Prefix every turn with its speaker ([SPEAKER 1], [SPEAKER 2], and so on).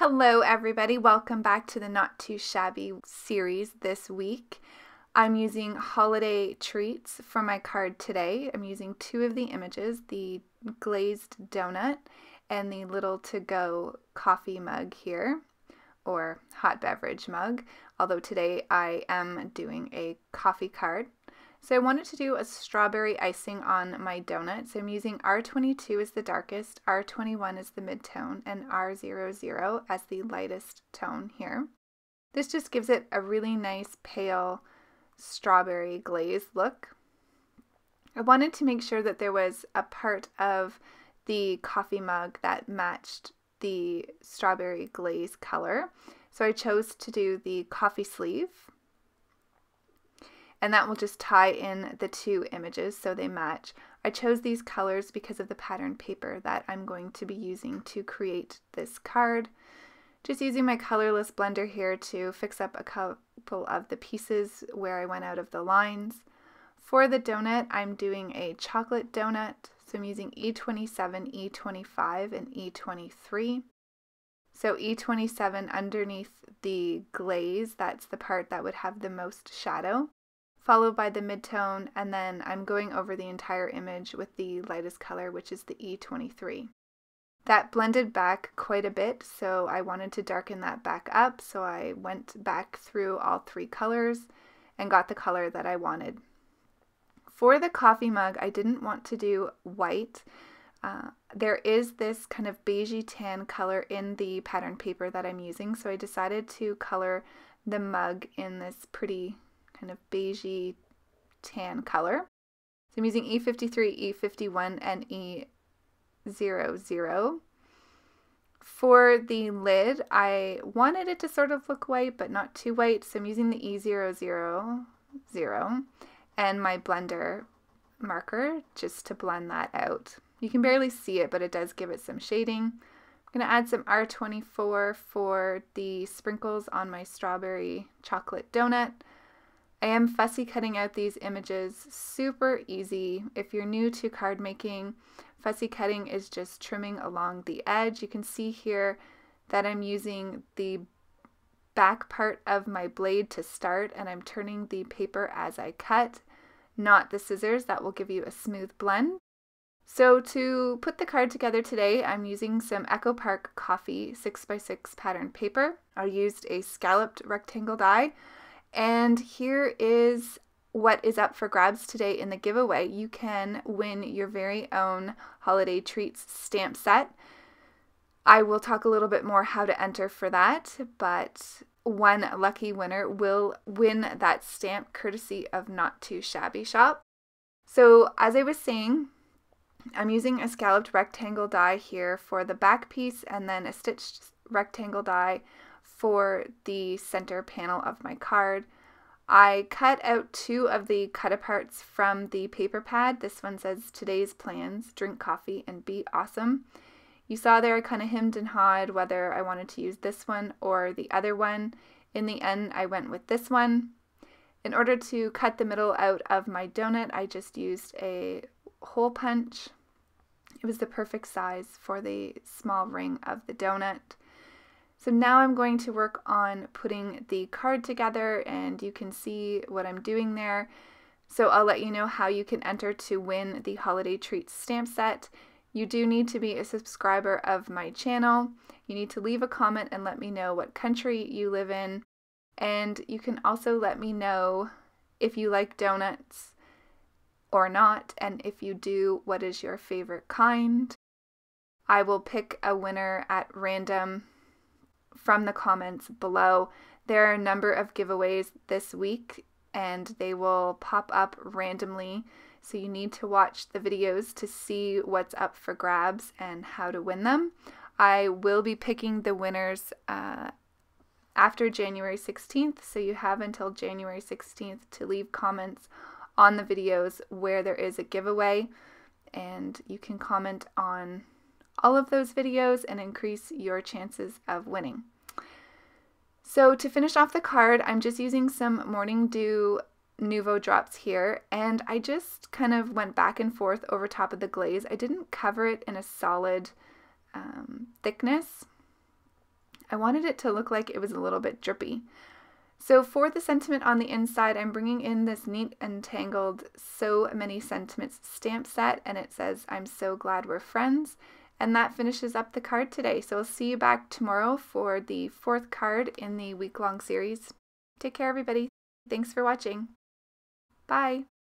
[SPEAKER 1] Hello everybody, welcome back to the Not Too Shabby series this week. I'm using holiday treats for my card today. I'm using two of the images, the glazed donut and the little to-go coffee mug here, or hot beverage mug, although today I am doing a coffee card. So I wanted to do a strawberry icing on my donut. So I'm using R22 as the darkest, R21 as the mid-tone, and R00 as the lightest tone here. This just gives it a really nice pale strawberry glaze look. I wanted to make sure that there was a part of the coffee mug that matched the strawberry glaze color. So I chose to do the coffee sleeve. And that will just tie in the two images so they match. I chose these colors because of the pattern paper that I'm going to be using to create this card. Just using my colorless blender here to fix up a couple of the pieces where I went out of the lines. For the donut, I'm doing a chocolate donut, so I'm using E27, E25, and E23. So E27 underneath the glaze, that's the part that would have the most shadow, followed by the mid-tone, and then I'm going over the entire image with the lightest color, which is the E23. That blended back quite a bit, so I wanted to darken that back up, so I went back through all three colors and got the color that I wanted. For the coffee mug, I didn't want to do white. There is this kind of beigey tan color in the pattern paper that I'm using, so I decided to color the mug in this pretty kind of beigey tan color. So I'm using E53, E51, and E00. For the lid, I wanted it to sort of look white, but not too white, so I'm using the E000 and my blender marker just to blend that out. You can barely see it, but it does give it some shading. I'm going to add some R24 for the sprinkles on my strawberry chocolate donut. I am fussy cutting out these images, super easy. If you're new to card making, fussy cutting is just trimming along the edge. You can see here that I'm using the back part of my blade to start, and I'm turning the paper as I cut, not the scissors. That will give you a smooth blend. So to put the card together today, I'm using some Echo Park Coffee 6x6 pattern paper. I used a scalloped rectangle die. And here is what is up for grabs today in the giveaway. You can win your very own holiday treats stamp set. I will talk a little bit more how to enter for that, but one lucky winner will win that stamp courtesy of Not2Shabby Shop. So as I was saying, I'm using a scalloped rectangle die here for the back piece and then a stitched rectangle die for the center panel of my card. I cut out two of the cut-aparts from the paper pad. This one says, "Today's plans, drink coffee and be awesome." You saw there I kind of hemmed and hawed whether I wanted to use this one or the other one. In the end, I went with this one. In order to cut the middle out of my donut, I just used a hole punch. It was the perfect size for the small ring of the donut. So now I'm going to work on putting the card together, and you can see what I'm doing there. So I'll let you know how you can enter to win the Holiday Treats stamp set. You do need to be a subscriber of my channel. You need to leave a comment and let me know what country you live in. And you can also let me know if you like donuts or not, and if you do, what is your favorite kind. I will pick a winner at random from the comments below. There are a number of giveaways this week and they will pop up randomly, so you need to watch the videos to see what's up for grabs and how to win them. I will be picking the winners after January 16th, so you have until January 16th to leave comments on the videos where there is a giveaway, and you can comment on all of those videos and increase your chances of winning. So to finish off the card, I'm just using some Morning Dew Nuvo drops here, and I just kind of went back and forth over top of the glaze. I didn't cover it in a solid thickness. I wanted it to look like it was a little bit drippy. So for the sentiment on the inside, I'm bringing in this neat and tangled So Many Sentiments stamp set, and it says, "I'm so glad we're friends." And that finishes up the card today. So I'll see you back tomorrow for the 4th card in the week-long series. Take care, everybody. Thanks for watching. Bye.